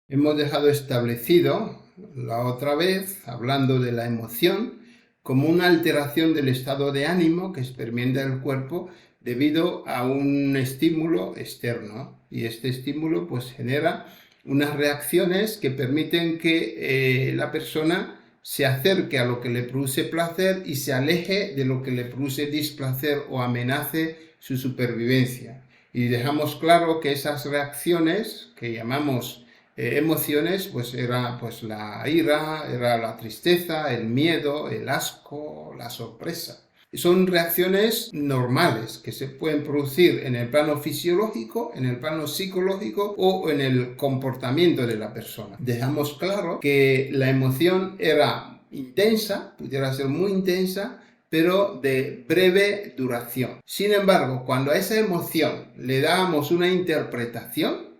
Hemos dejado establecido la otra vez, hablando de la emoción, como una alteración del estado de ánimo que experimenta el cuerpo debido a un estímulo externo. Y este estímulo pues genera unas reacciones que permiten que la persona se acerque a lo que le produce placer y se aleje de lo que le produce displacer o amenace su supervivencia. Y dejamos claro que esas reacciones que llamamos emociones, pues era pues la ira, era la tristeza, el miedo, el asco, la sorpresa. Son reacciones normales que se pueden producir en el plano fisiológico, en el plano psicológico o en el comportamiento de la persona. Dejamos claro que la emoción era intensa, pudiera ser muy intensa, pero de breve duración. Sin embargo, cuando a esa emoción le dábamos una interpretación,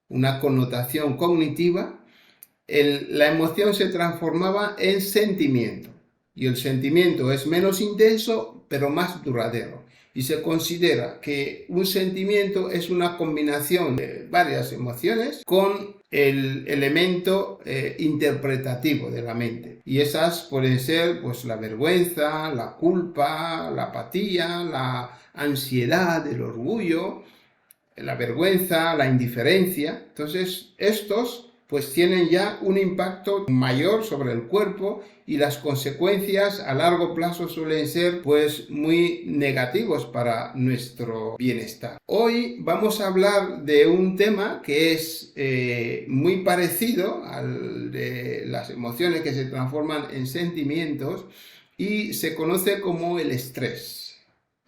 una connotación cognitiva, la emoción se transformaba en sentimiento. Y el sentimiento es menos intenso, pero más duradero. Y se considera que un sentimiento es una combinación de varias emociones con el elemento interpretativo de la mente. Y esas pueden ser pues la vergüenza, la culpa, la apatía, la ansiedad, el orgullo, la vergüenza, la indiferencia. Entonces, estos pues tienen ya un impacto mayor sobre el cuerpo y las consecuencias a largo plazo suelen ser pues muy negativos para nuestro bienestar. Hoy vamos a hablar de un tema que es muy parecido al de las emociones que se transforman en sentimientos y se conoce como el estrés.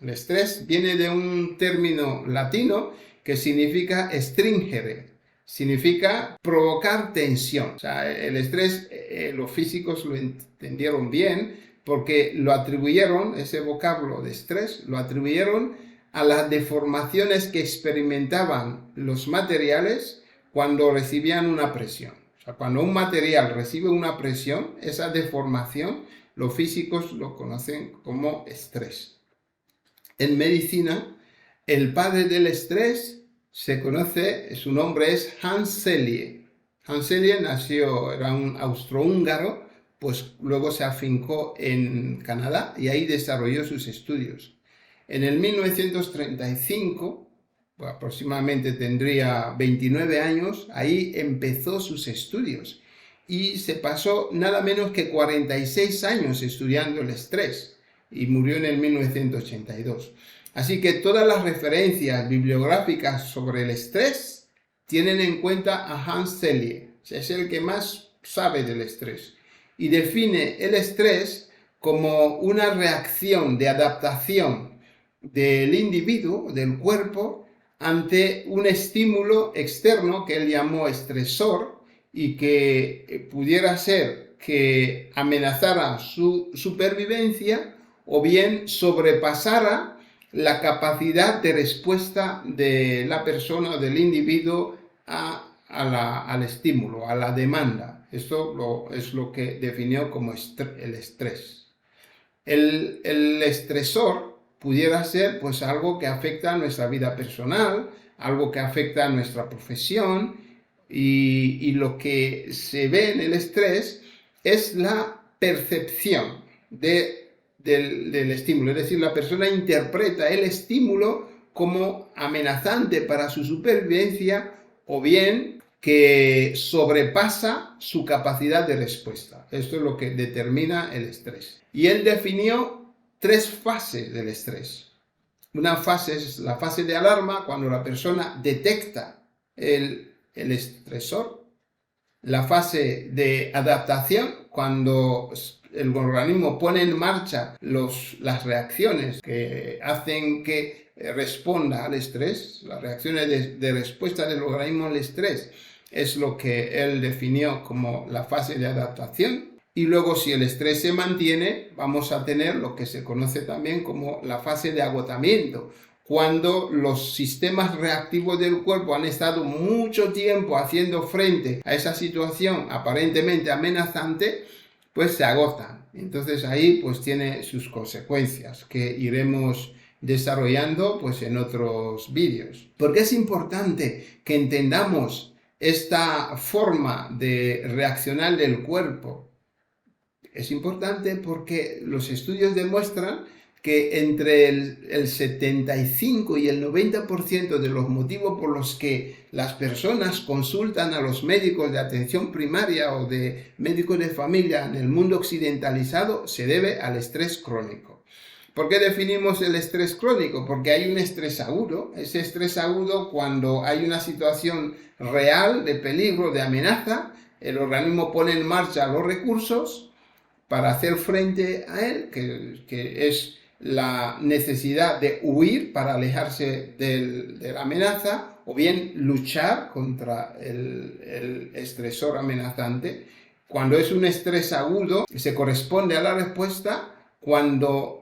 El estrés viene de un término latino que significa stringere, significa provocar tensión. O sea, el estrés, los físicos lo entendieron bien porque lo atribuyeron, ese vocablo de estrés, lo atribuyeron a las deformaciones que experimentaban los materiales cuando recibían una presión. O sea, cuando un material recibe una presión, esa deformación, los físicos lo conocen como estrés. En medicina, el padre del estrés se conoce, su nombre es Hans Selye. Hans Selye era un austrohúngaro, pues luego se afincó en Canadá y ahí desarrolló sus estudios. En el 1935, pues aproximadamente tendría 29 años, ahí empezó sus estudios y se pasó nada menos que 46 años estudiando el estrés y murió en el 1982. Así que todas las referencias bibliográficas sobre el estrés tienen en cuenta a Hans Selye, es el que más sabe del estrés, y define el estrés como una reacción de adaptación del individuo, del cuerpo, ante un estímulo externo que él llamó estresor y que pudiera ser que amenazara su supervivencia o bien sobrepasara la capacidad de respuesta de la persona, del individuo, al estímulo, a la demanda. Esto es lo que definió como el estrés. El estresor pudiera ser pues algo que afecta a nuestra vida personal, algo que afecta a nuestra profesión, y lo que se ve en el estrés es la percepción del estímulo, es decir, la persona interpreta el estímulo como amenazante para su supervivencia o bien que sobrepasa su capacidad de respuesta. Esto es lo que determina el estrés. Y él definió 3 fases del estrés. Una fase es la fase de alarma, cuando la persona detecta el estresor. La fase de adaptación, cuando el organismo pone en marcha las reacciones que hacen que responda al estrés, las reacciones de respuesta del organismo al estrés, es lo que él definió como la fase de adaptación. Y luego, si el estrés se mantiene, vamos a tener lo que se conoce también como la fase de agotamiento, cuando los sistemas reactivos del cuerpo han estado mucho tiempo haciendo frente a esa situación aparentemente amenazante, pues se agotan. Entonces ahí pues tiene sus consecuencias que iremos desarrollando pues en otros vídeos. Porque es importante que entendamos esta forma de reaccionar del cuerpo es importante porque los estudios demuestran que entre el 75 y el 90% de los motivos por los que las personas consultan a los médicos de atención primaria o de médicos de familia en el mundo occidentalizado se debe al estrés crónico. ¿Por qué definimos el estrés crónico? Porque hay un estrés agudo. Ese estrés agudo, cuando hay una situación real de peligro, de amenaza, el organismo pone en marcha los recursos para hacer frente a él, que es la necesidad de huir para alejarse de la amenaza, o bien luchar contra el estresor amenazante. Cuando es un estrés agudo, se corresponde a la respuesta. Cuando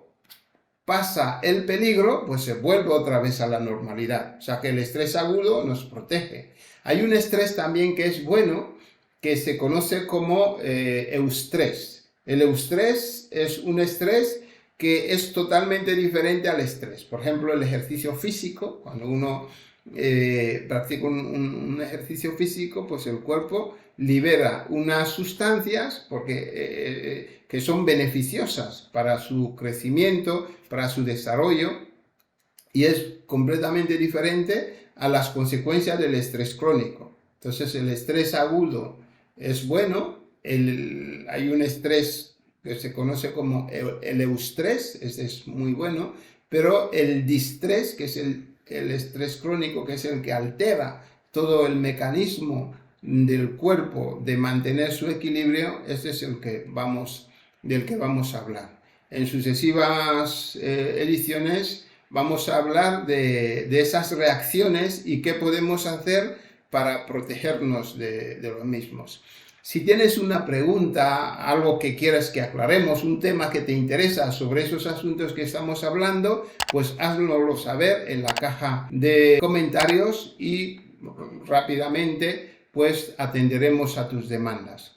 pasa el peligro, pues se vuelve otra vez a la normalidad. O sea que el estrés agudo nos protege. Hay un estrés también que es bueno, que se conoce como eustrés. El eustrés es un estrés que es totalmente diferente al estrés. Por ejemplo, el ejercicio físico, cuando uno practica un ejercicio físico, pues el cuerpo libera unas sustancias que son beneficiosas para su crecimiento, para su desarrollo, y es completamente diferente a las consecuencias del estrés crónico. Entonces, el estrés agudo es bueno, hay un estrés que se conoce como el eustrés, este es muy bueno, pero el distrés, que es el estrés crónico, que es el que altera todo el mecanismo del cuerpo de mantener su equilibrio, este es del que vamos a hablar. En sucesivas ediciones vamos a hablar de esas reacciones y qué podemos hacer para protegernos de los mismos. Si tienes una pregunta, algo que quieras que aclaremos, un tema que te interesa sobre esos asuntos que estamos hablando, pues háznoslo saber en la caja de comentarios y rápidamente pues atenderemos a tus demandas.